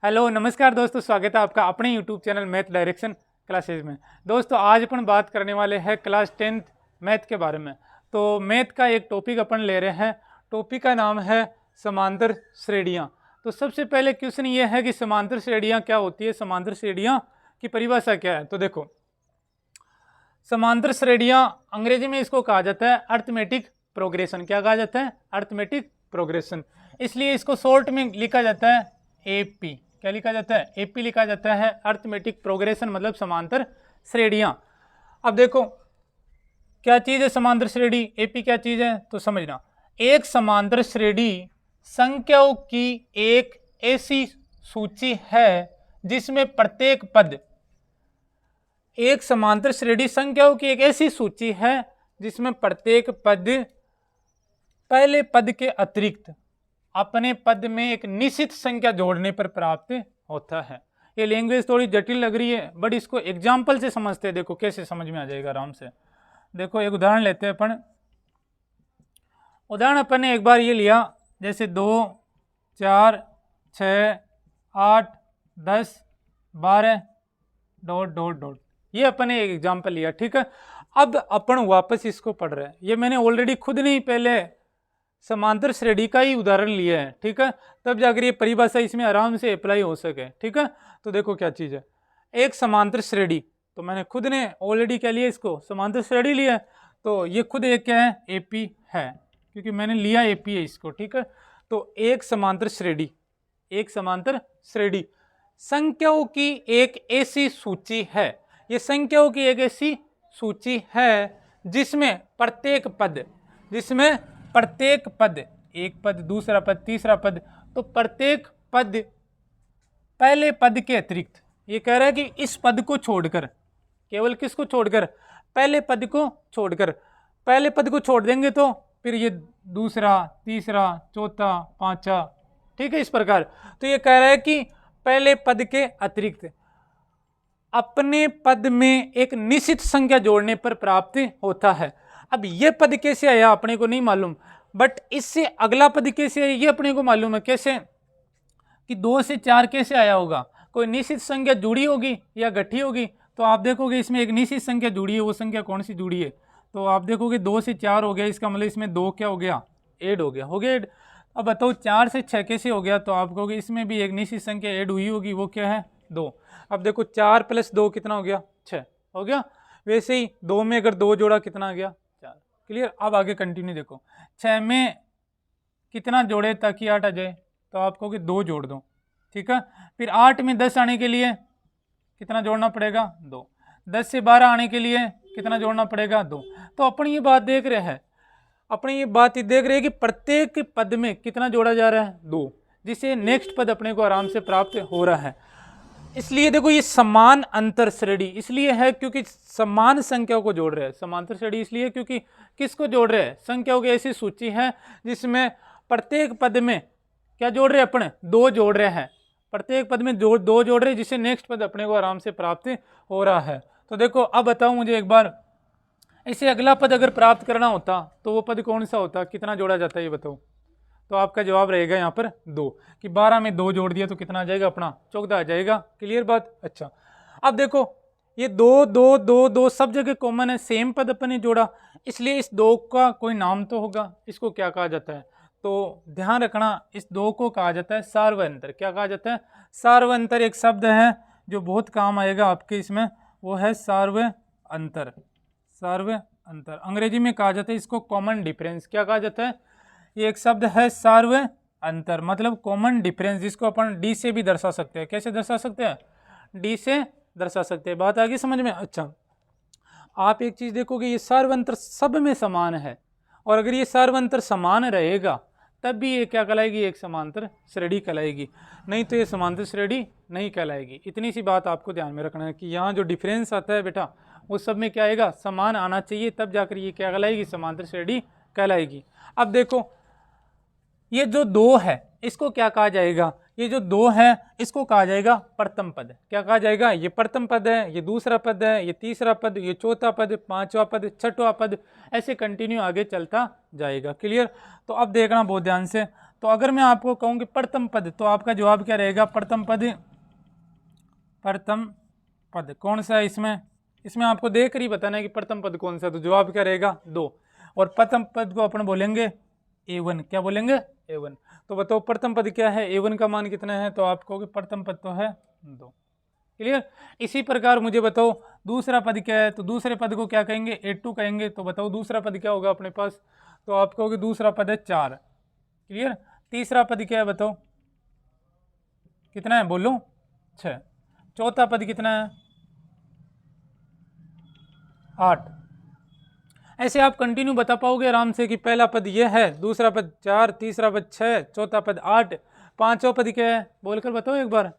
Hello नमस्कार दोस्तों, स्वागत है आपका अपने YouTube channel math direction classes में। दोस्तों आज अपन बात करने वाले हैं क्लास 10th मैथ के बारे में। तो मैथ का एक टॉपिक अपन ले रहे हैं, टॉपिक का नाम है समांतर श्रेणियाँ। तो सबसे पहले क्वेश्चन ये है कि समांतर श्रेणियाँ क्या होती है, समांतर श्रेणियाँ की परिभाषा क्या है। तो देखो, समांतर श्रेणियाँ अंग्रेजी में इसको कहा जाता है अर्थमेटिक प्रोग्रेशन। क्या कहा जाता है? Arithmetic progression. इसलिए इसको शॉर्ट में लिखा जाता है एपी। क्या लिखा जाता है? एपी लिखा जाता है, अर्थमेटिक प्रोग्रेशन मतलब समांतर श्रेणियां। अब देखो क्या चीज है समांतर श्रेणी, एपी क्या चीज है तो समझना। एक समांतर श्रेणी संख्याओं की एक ऐसी सूची है जिसमें प्रत्येक पद, एक समांतर श्रेणी संख्याओं की एक ऐसी सूची है जिसमें प्रत्येक पद पहले पद के अतिरिक्त अपने पद में एक निश्चित संख्या जोड़ने पर प्राप्त होता है। ये लैंग्वेज थोड़ी जटिल लग रही है, बट इसको एग्जाम्पल से समझते हैं। देखो कैसे समझ में आ जाएगा आराम से। देखो एक उदाहरण लेते हैं अपन। उदाहरण अपन ने एक बार ये लिया, जैसे 2, 4, 6, 8, 10, 12 ... ये अपन ने एक एग्जाम्पल लिया, ठीक है। अब अपन वापस इसको पढ़ रहे हैं। ये मैंने ऑलरेडी खुद नहीं पहले समांतर श्रेणी का ही उदाहरण लिया है, ठीक है, तब जाकर ये परिभाषा इसमें आराम से अप्लाई हो सके, ठीक है। तो देखो क्या चीज़ है, एक समांतर श्रेणी। तो मैंने खुद ने ऑलरेडी क्या लिया, इसको समांतर श्रेणी लिया है। तो ये खुद एक क्या है, एपी है, क्योंकि मैंने लिया एपी है इसको, ठीक है। तो एक समांतर श्रेणी, एक समांतर श्रेणी संख्याओं की एक ऐसी सूची है। ये संख्याओं की एक ऐसी सूची है जिसमें प्रत्येक पद, जिसमें प्रत्येक पद, एक पद, दूसरा पद, तीसरा पद, तो प्रत्येक पद पहले पद के अतिरिक्त, ये कह रहा है कि इस पद को छोड़कर, केवल किसको छोड़कर? पहले पद को छोड़कर। पहले पद को छोड़ देंगे तो फिर ये दूसरा, तीसरा, चौथा, पांचवा, ठीक है, इस प्रकार। तो ये कह रहा है कि पहले पद के अतिरिक्त अपने पद में एक निश्चित संख्या जोड़ने पर प्राप्त होता है। अब ये पद कैसे आया अपने को नहीं मालूम, बट इससे अगला पद कैसे आया ये अपने को मालूम है। कैसे कि 2 से 4 कैसे आया होगा? कोई निश्चित संख्या जुड़ी होगी या घटी होगी। तो आप देखोगे इसमें एक निश्चित संख्या जुड़ी है, वो संख्या कौन सी जुड़ी है? तो आप देखोगे 2 से 4 हो गया, इसका मतलब इसमें 2 क्या हो गया, ऐड हो गया, ऐड। अब बताओ 4 से 6 कैसे हो गया? तो आप कहोगे इसमें भी एक निश्चित संख्या ऐड हुई होगी, वो क्या है, 2। अब देखो 4 + 2 कितना हो गया, 6 हो गया। वैसे ही 2 में अगर 2 जोड़ा कितना आ गया, 4। क्लियर। अब आगे कंटिन्यू देखो, 6 में कितना जोड़े ताकि 8 आ जाए? तो आप कहोगे 2 जोड़ दो, ठीक है। फिर 8 में 10 आने के लिए कितना जोड़ना पड़ेगा, 2। 10 से 12 आने के लिए कितना जोड़ना पड़ेगा, 2। तो अपनी ये बात देख रहे हैं, अपनी ये बात देख रहे हैं कि प्रत्येक पद में कितना जोड़ा जा रहा है, 2, जिससे नेक्स्ट पद अपने को आराम से प्राप्त हो रहा है। इसलिए देखो ये समान अंतर श्रेणी इसलिए है क्योंकि समान संख्याओं को जोड़ रहे हैं। समांतर श्रेणी इसलिए क्योंकि किसको जोड़ रहे हैं? संख्याओं की ऐसी सूची है जिसमें प्रत्येक पद में क्या जोड़ रहे हैं, अपने 2 जोड़ रहे हैं। प्रत्येक पद में 2 जोड़ रहे हैं, जिससे नेक्स्ट पद अपने को आराम से प्राप्त हो रहा है। तो देखो अब बताओ मुझे एक बार, इसे अगला पद अगर प्राप्त करना होता तो वो पद कौन सा होता, कितना जोड़ा जाता है ये बताओ? तो आपका जवाब रहेगा यहाँ पर 2, कि 12 में 2 जोड़ दिया तो कितना आ जाएगा, अपना 14 आ जाएगा। क्लियर बात। अच्छा अब देखो ये 2 2 2 2 सब जगह कॉमन है, सेम पद अपन ने जोड़ा, इसलिए इस 2 का कोई नाम तो होगा। इसको क्या कहा जाता है? तो ध्यान रखना, इस 2 को कहा जाता है सार्वअंतर। क्या कहा जाता है? सार्वअंतर एक शब्द है जो बहुत काम आएगा आपके इसमें, वो है सार्वअंतर। सार्वअंतर अंग्रेजी में कहा जाता है इसको कॉमन डिफरेंस। क्या कहा जाता है? ये एक शब्द है सार्वअंतर, मतलब कॉमन डिफरेंस, जिसको अपन डी से भी दर्शा सकते हैं। कैसे दर्शा सकते हैं? डी से दर्शा सकते हैं। बात आ गई समझ में? अच्छा आप एक चीज देखोगे, ये सार्वअंतर सब में समान है, और अगर ये सार्वअंतर समान रहेगा तब भी ये क्या कहलाएगी, एक समांतर श्रेणी कहलाएगी, नहीं तो ये समांतर श्रेणी नहीं कहलाएगी। इतनी सी बात आपको ध्यान में रखना है कि यहाँ जो डिफरेंस आता है बेटा, वो सब में क्या आएगा, समान आना चाहिए, तब जाकर ये क्या कहलाएगी, समांतर श्रेणी कहलाएगी। अब देखो ये जो 2 है इसको क्या कहा जाएगा? ये जो 2 है इसको कहा जाएगा प्रथम पद। क्या कहा जाएगा? ये प्रथम पद है, ये दूसरा पद है, ये तीसरा पद, ये चौथा पद, पांचवा पद, छठवां पद, ऐसे कंटिन्यू आगे चलता जाएगा। क्लियर। तो अब देखना बहुत ध्यान से, तो अगर मैं आपको कहूँ कि प्रथम पद, तो आपका जवाब क्या रहेगा? प्रथम पद कौन सा है इसमें? इसमें आपको देख कर ही बताना है कि प्रथम पद कौन सा है, तो जवाब क्या रहेगा? 2। और प्रथम पद को अपन बोलेंगे a1। क्या बोलेंगे? a1। तो बताओ प्रथम पद क्या है, a1 का मान कितना है? तो आप कहोगे प्रथम पद तो है 2। क्लियर? इसी प्रकार मुझे बताओ दूसरा पद क्या है, तो दूसरे पद को क्या कहेंगे? a2 कहेंगे। तो बताओ दूसरा पद क्या होगा अपने पास? तो आप कहोगे दूसरा पद है 4। क्लियर? तीसरा पद क्या है बताओ? कितना है बोलो? 6। चौथा पद कितना है? 8। ऐसे आप कंटिन्यू बता पाओगे आराम से कि पहला पद ये है, दूसरा पद 4, तीसरा पद 6, चौथा पद 8, पांचवा पद क्या है? बोलकर बताओ एक बार,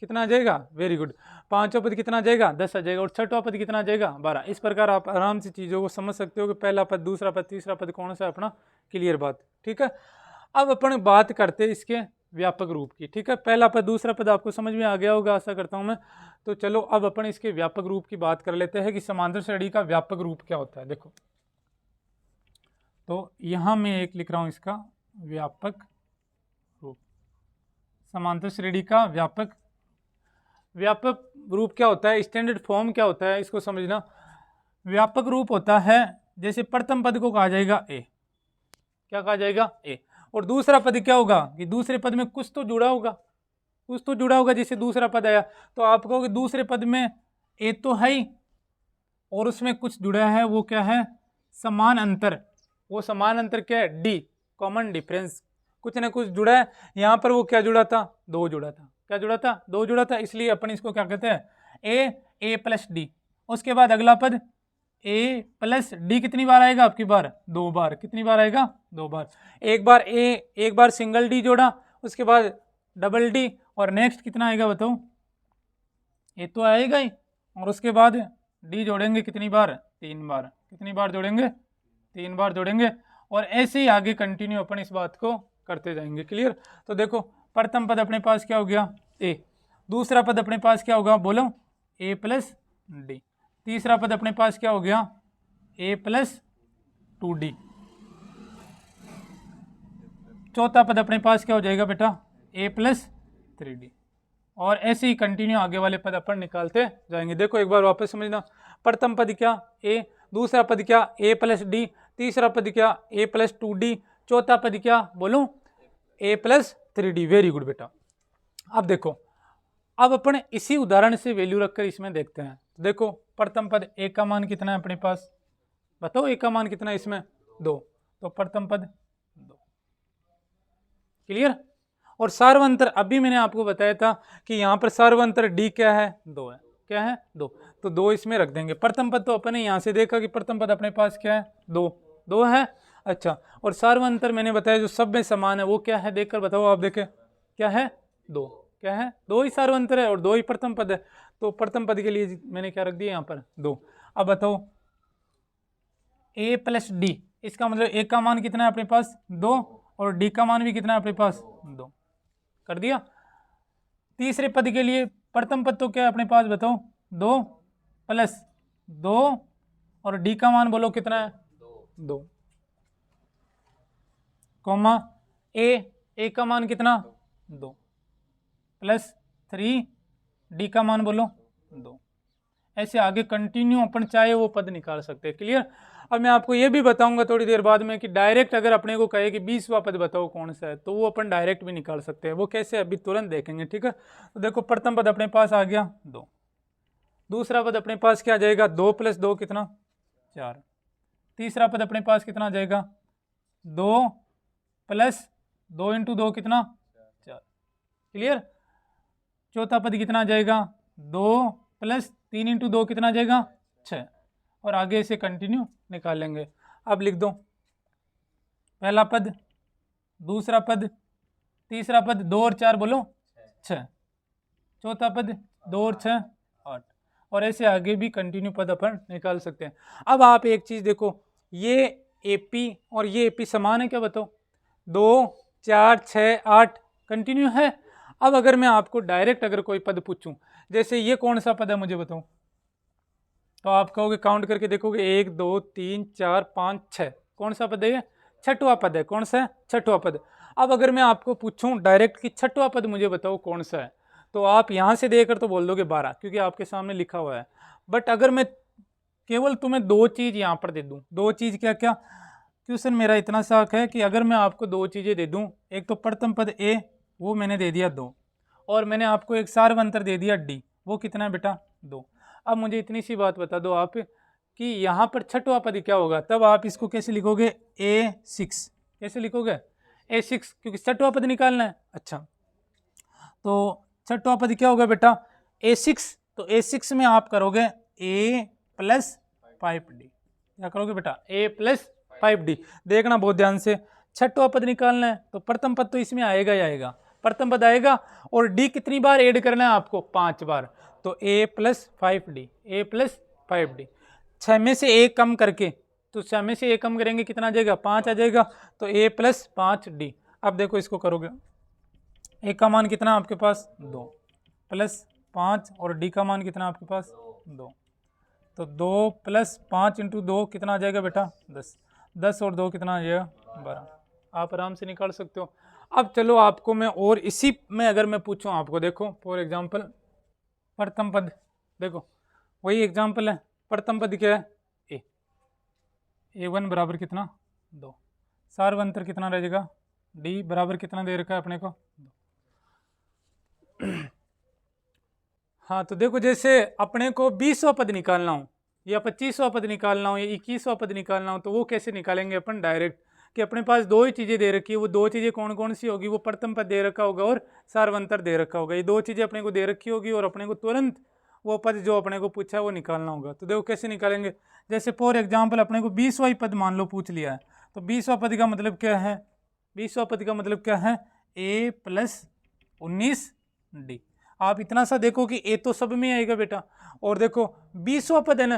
कितना आ जाएगा? Very good. पांचवा पद कितना आ जाएगा? 10 आ जाएगा। और छठवां पद कितना आ जाएगा? 12। इस प्रकार आप आराम से चीज़ों को समझ सकते हो कि पहला पद, दूसरा पद, तीसरा पद कौन सा है अपना। क्लियर बात? ठीक है। अब अपन बात करते हैं इसके व्यापक रूप की। ठीक है, पहला पद दूसरा पद आपको समझ में आ गया होगा, आशा करता हूं मैं। तो चलो अब अपन इसके व्यापक रूप की बात कर लेते हैं कि समांतर श्रेणी का व्यापक रूप क्या होता है। देखो, तो यहां मैं एक लिख रहा हूं इसका व्यापक रूप। समांतर श्रेणी का व्यापक रूप क्या होता है, स्टैंडर्ड फॉर्म क्या होता है, इसको समझना। व्यापक रूप होता है जैसे प्रथम पद को कहा जाएगा ए। क्या कहा जाएगा? ए। और दूसरा पद क्या होगा कि दूसरे पद में कुछ तो जुड़ा होगा, कुछ तो जुड़ा होगा। जैसे दूसरा पद आया तो आप कहोगे दूसरे पद में ए तो है ही और उसमें कुछ जुड़ा है, वो क्या है? समान अंतर। वो समान अंतर क्या है? D, common difference. कुछ ना कुछ जुड़ा है। यहाँ पर वो क्या जुड़ा था? 2 जुड़ा था। क्या जुड़ा था? 2 जुड़ा था। इसलिए अपन इसको क्या कहते हैं? ए प्लस डी। उसके बाद अगला पद ए प्लस डी कितनी बार आएगा आपकी बार? 2 बार। कितनी बार आएगा? 2 बार। एक बार ए, एक बार सिंगल डी जोड़ा, उसके बाद डबल डी, और नेक्स्ट कितना आएगा बताओ? ए तो आएगा ही, और उसके बाद डी जोड़ेंगे कितनी बार? 3 बार। कितनी बार जोड़ेंगे? 3 बार जोड़ेंगे। और ऐसे ही आगे कंटिन्यू अपन इस बात को करते जाएंगे। क्लियर? तो देखो, प्रथम पद अपने पास क्या हो गया? ए। दूसरा पद अपने पास क्या होगा? बोलो, ए प्लस डी। तीसरा पद अपने पास क्या हो गया? ए प्लस 2d। चौथा पद अपने पास क्या हो जाएगा बेटा? ए प्लस 3d। और ऐसे ही कंटिन्यू आगे वाले पद अपन निकालते जाएंगे। देखो एक बार वापस समझना। प्रथम पद क्या? ए। दूसरा पद क्या? ए प्लस डी। तीसरा पद क्या? ए प्लस 2d। चौथा पद क्या? बोलो, ए प्लस 3d। वेरी गुड बेटा। अब देखो, अब अपन इसी उदाहरण से वैल्यू रखकर इसमें देखते हैं। देखो, प्रथम पद ए का मान कितना है अपने पास? बताओ ए का मान कितना है इसमें? 2। तो प्रथम पद 2। क्लियर? और सार्वंतर अभी मैंने आपको बताया था कि यहाँ पर सार्वंतर डी क्या है? 2 है। क्या है? 2। तो 2 इसमें रख देंगे। प्रथम पद तो अपने यहाँ से देखा कि प्रथम पद अपने पास क्या है? 2 है। अच्छा, और सार्वंतर मैंने बताया जो सब में समान है वो क्या है? देखकर बताओ आप। देखें क्या है? 2। क्या है? 2 ही सार्वंतर है और 2 ही प्रथम पद है। तो प्रथम पद के लिए मैंने क्या रख दिया यहाँ पर? 2। अब बताओ a प्लस डी, इसका मतलब a का मान कितना है अपने पास? 2, और d का मान भी कितना है अपने पास? 2। कर दिया। तीसरे पद के लिए प्रथम पद तो क्या है अपने पास? बताओ, 2 प्लस 2, और d का मान बोलो कितना है? 2, कॉमा a का मान कितना? 2 प्लस 3, डी का मान बोलो 2। ऐसे आगे कंटिन्यू अपन चाहे वो पद निकाल सकते हैं। क्लियर? अब मैं आपको ये भी बताऊंगा थोड़ी देर बाद में कि डायरेक्ट अगर अपने को कहे कि 20वां पद बताओ कौन सा है, तो वो अपन डायरेक्ट भी निकाल सकते हैं। वो कैसे, अभी तुरंत देखेंगे। ठीक है? तो देखो, प्रथम पद अपने पास आ गया 2। दूसरा पद अपने पास क्या आ जाएगा? 2 प्लस 2 कितना? 4। तीसरा पद अपने पास कितना आ जाएगा? 2 प्लस 2 इंटू 2 कितना? 4। क्लियर? चौथा पद कितना आ जाएगा? 2 प्लस 3 इंटू 2 कितना आ जाएगा? 6। और आगे से कंटिन्यू निकालेंगे। अब लिख दो, पहला पद, दूसरा पद, तीसरा पद, 2 और 4 बोलो 6। चौथा पद 2 और 6 8। और ऐसे आगे भी कंटिन्यू पद अपन निकाल सकते हैं। अब आप एक चीज देखो, ये एपी और ये एपी समान है क्या? बताओ, 2 4 6 8 कंटिन्यू है। अब अगर मैं आपको डायरेक्ट अगर कोई पद पूछूं, जैसे ये कौन सा पद है मुझे बताओ, तो आप कहोगे, काउंट करके देखोगे, 1 2 3 4 5 6। कौन सा पद है ये? छठवां पद है। कौन सा है? छठवां पद। अब अगर मैं आपको पूछूं डायरेक्ट कि छठवां पद मुझे बताओ कौन सा है, तो आप यहाँ से देकर तो बोल दोगे 12, क्योंकि आपके सामने लिखा हुआ है। बट अगर मैं केवल तुम्हें दो चीज़ यहाँ पर दे दूँ, दो चीज़ क्या क्या, क्वेश्चन मेरा इतना साक है कि अगर मैं आपको दो चीज़ें दे दूँ, एक तो प्रथम पद ए, वो मैंने दे दिया 2, और मैंने आपको एक सार्वंतर दे दिया डी, वो कितना है बेटा 2। अब मुझे इतनी सी बात बता दो आप कि यहाँ पर छठवां पद क्या होगा, तब आप इसको कैसे लिखोगे, A6, कैसे लिखोगे A6, क्योंकि छठवां पद निकालना है। अच्छा, तो छठवां पद क्या होगा बेटा A6, तो A6 में आप करोगे A + 5D, क्या करोगे बेटा A + 5D। देखना बहुत ध्यान से, छठवां पद निकालना है तो प्रथम पद तो इसमें आएगा ही आएगा, प्रथम पद आएगा, और D कितनी बार ऐड करना है आपको, 5 बार, तो A + 5D, A + 5D। 6 में से 1 कम करके, तो 6 में से 1 कम करेंगे कितना आ जाएगा, 5 आ जाएगा, तो A + 5D। अब देखो इसको करोगे, A का मान कितना आपके पास 2 + 5, और D का मान कितना आपके पास 2, तो 2 + 5 × 2 कितना आ जाएगा बेटा 10, 10 और 2 कितना आ जाएगा 12, आप आराम से निकाल सकते हो। अब चलो आपको मैं और इसी में अगर मैं पूछूं आपको, देखो फॉर एग्जांपल प्रथम पद, देखो वही एग्जांपल है, प्रथम पद क्या है A1 बराबर कितना 2, सार्वंतर कितना रह जाएगा D बराबर कितना दे रखा है अपने को 2। हाँ, तो देखो जैसे अपने को 20वां पद निकालना हो, या 25वां पद निकालना हो, या 21वां पद निकालना हो, तो वो कैसे निकालेंगे अपन डायरेक्ट, कि अपने पास दो ही चीज़ें दे रखी है, वो दो चीज़ें कौन कौन सी होगी, वो प्रथम पद दे रखा होगा और सार्वंतर दे रखा होगा, ये दो चीज़ें अपने को दे रखी होगी, और अपने को तुरंत वो पद जो अपने को पूछा है वो निकालना होगा। तो देखो कैसे निकालेंगे, जैसे फॉर एग्जाम्पल अपने को 20वां पद मान लो पूछ लिया है, तो 20वां पद का मतलब क्या है, 20वां पद का मतलब क्या है A + 19D। आप इतना सा देखो कि ए तो सब में आएगा बेटा, और देखो 20वां पद है ना,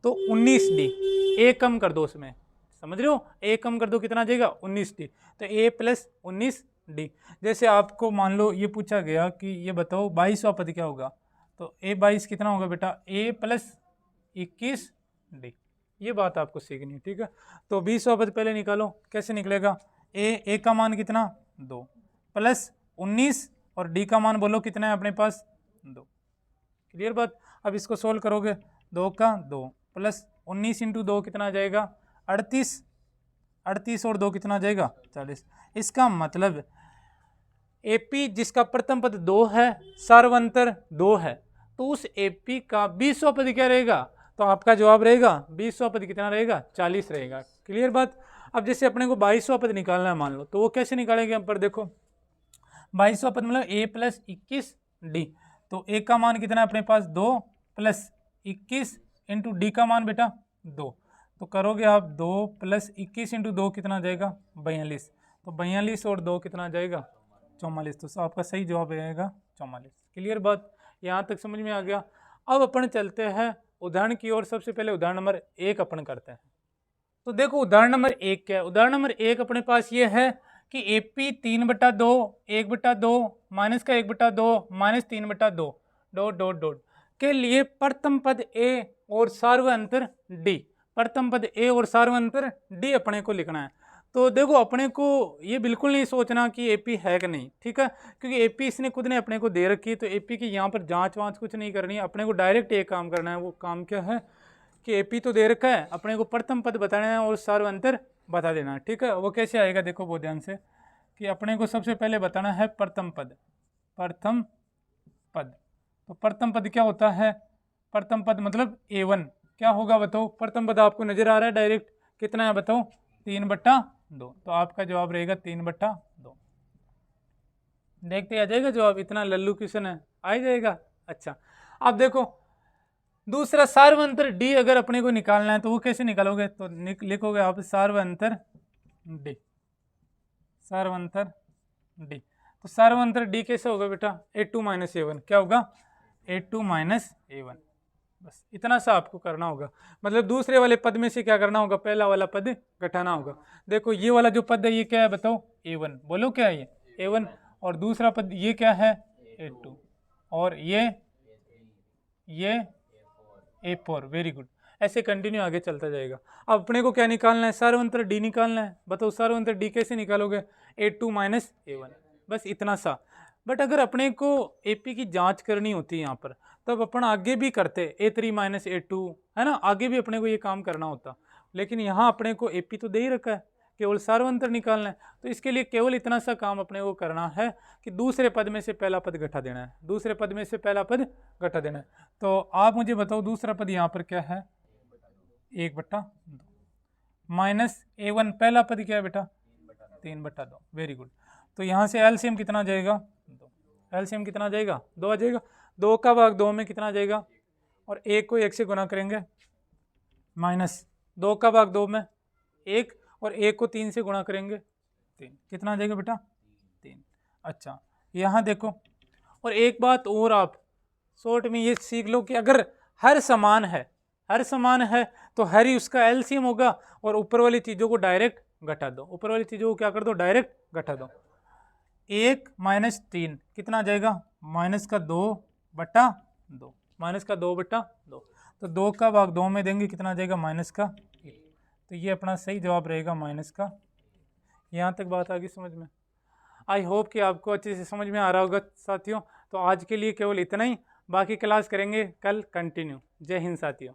तो 19D, ए कम कर दो उसमें, समझ रहे हो, ए कम कर दो कितना आ जाएगा 19D, तो A + 19D। जैसे आपको मान लो ये पूछा गया कि ये बताओ 22वां पद क्या होगा, तो A22 कितना होगा बेटा A + 21D, ये बात आपको सीखनी है, ठीक है। तो 20वां पद पहले निकालो, कैसे निकलेगा, ए का मान कितना 2 + 19, और डी का मान बोलो कितना है अपने पास 2, क्लियर बात। अब इसको सोल्व करोगे, 2 का 2 + 19 × 2 कितना आ जाएगा 38, 38 और 2 कितना आ जाएगा 40। इसका मतलब एपी जिसका प्रथम पद 2 है, सार्वंतर 2 है, तो उस एपी का 20वां पद क्या रहेगा, तो आपका जवाब रहेगा 20वां पद कितना रहेगा 40 रहेगा, क्लियर बात। अब जैसे अपने को 22वां पद निकालना है मान लो, तो वो कैसे निकालेंगे यहाँ पर, देखो 22वां पद मतलब A + 21D, तो A का मान कितना है अपने पास 2 + 21 × D का मान बेटा 2, तो करोगे आप 2 + 21 × 2 कितना आ जाएगा 42, तो 42 और 2 कितना आ जाएगा 44, तो आपका सही जवाब आएगा 44, क्लियर बात, यहाँ तक समझ में आ गया। अब अपन चलते हैं उदाहरण की ओर, सबसे पहले उदाहरण नंबर 1 अपन करते हैं। तो देखो उदाहरण नंबर 1 क्या है, उदाहरण नंबर 1 अपने पास ये है कि AP 3/2 1/2 माइनस का 1/2 माइनस 3/2 डॉट डॉट डॉट के लिए प्रथम पद A और सार्वंतर D, प्रथम पद A और सार्वंतर D अपने को लिखना है। तो देखो अपने को ये बिल्कुल नहीं सोचना कि AP है कि नहीं, ठीक है, क्योंकि AP इसने खुद ने अपने को दे रखी है, तो AP की यहाँ पर जांच वाँच कुछ नहीं करनी है, अपने को डायरेक्ट एक काम करना है। वो काम क्या है कि AP तो दे रखा है, अपने को प्रथम पद बताना है और सार्वंतर बता देना, ठीक है। वो कैसे आएगा देखो बहुत ध्यान से, कि अपने को सबसे पहले बताना है प्रथम पद, प्रथम पद, तो प्रथम पद क्या होता है, प्रथम पद मतलब A1 क्या होगा बताओ, प्रथम पद आपको नजर आ रहा है डायरेक्ट, कितना है बताओ 3/2, तो आपका जवाब रहेगा 3/2, देखते आ जाएगा जवाब, इतना लल्लू क्वेश्चन है, आ जाएगा। अच्छा, अब देखो दूसरा सार्वंतर D अगर अपने को निकालना है, तो वो कैसे निकालोगे, तो लिखोगे आप सार्वंतर D, सार्वंतर D, तो सार्वंतर D कैसे होगा बेटा A2 - A1, क्या होगा A2 - A1, बस इतना सा आपको करना होगा, मतलब दूसरे वाले पद में से क्या करना होगा, पहला वाला पद घटाना होगा। देखो ये वाला जो पद है ये क्या है बताओ A1, बोलो क्या है ये A1, और दूसरा पद ये क्या है A2, और ये A4, वेरी गुड, ऐसे कंटिन्यू आगे चलता जाएगा। अब अपने को क्या निकालना है, सार्वंतर D निकालना है, बताओ सार्वंतर D कैसे निकालोगे, A2 माइनस A1, बस इतना सा। बट अगर अपने को AP की जांच करनी होती है यहाँ पर, तब अपन आगे भी करते A3 माइनस A2, है ना, आगे भी अपने को ये काम करना होता। लेकिन यहाँ अपने को AP तो दे ही रखा है, केवल सार्वंतर निकालना है। तो इसके लिए केवल इतना सा काम अपने को करना है कि दूसरे पद में से पहला पद घटा देना है, दूसरे पद में से पहला पद घटा देना है। तो आप मुझे बताओ दूसरा पद यहाँ पर क्या है, 1/2 माइनस A1 पहला पद क्या है बेटा, 3/2। Very good. तो यहाँ से एलसीएम कितना आ जाएगा, 2। एलसीएम कितना आ जाएगा, 2 आ जाएगा। 2 का भाग 2 में कितना आ जाएगा, और 1 को 1 से गुना करेंगे, माइनस 2 का भाग 2 में 1, और 1 को 3 से गुणा करेंगे 3, कितना आ जाएगा बेटा, 3। अच्छा यहाँ देखो, और एक बात और आप शॉर्ट में ये सीख लो कि अगर हर समान है, हर समान है तो हर ही उसका एलसीएम होगा, और ऊपर वाली चीज़ों को डायरेक्ट घटा दो, ऊपर वाली चीज़ों को क्या कर दो, डायरेक्ट घटा दो। 1 माइनस 3 कितना आ जाएगा, माइनस का 2/2, माइनस का 2/2। तो 2 का भाग 2 में देंगे, कितना आ जाएगा, माइनस का 1। तो ये अपना सही जवाब रहेगा, माइनस का। यहाँ तक बात आ गई समझ में? आई होप कि आपको अच्छे से समझ में आ रहा होगा साथियों। तो आज के लिए केवल इतना ही, बाकी क्लास करेंगे कल कंटिन्यू। जय हिंद साथियों।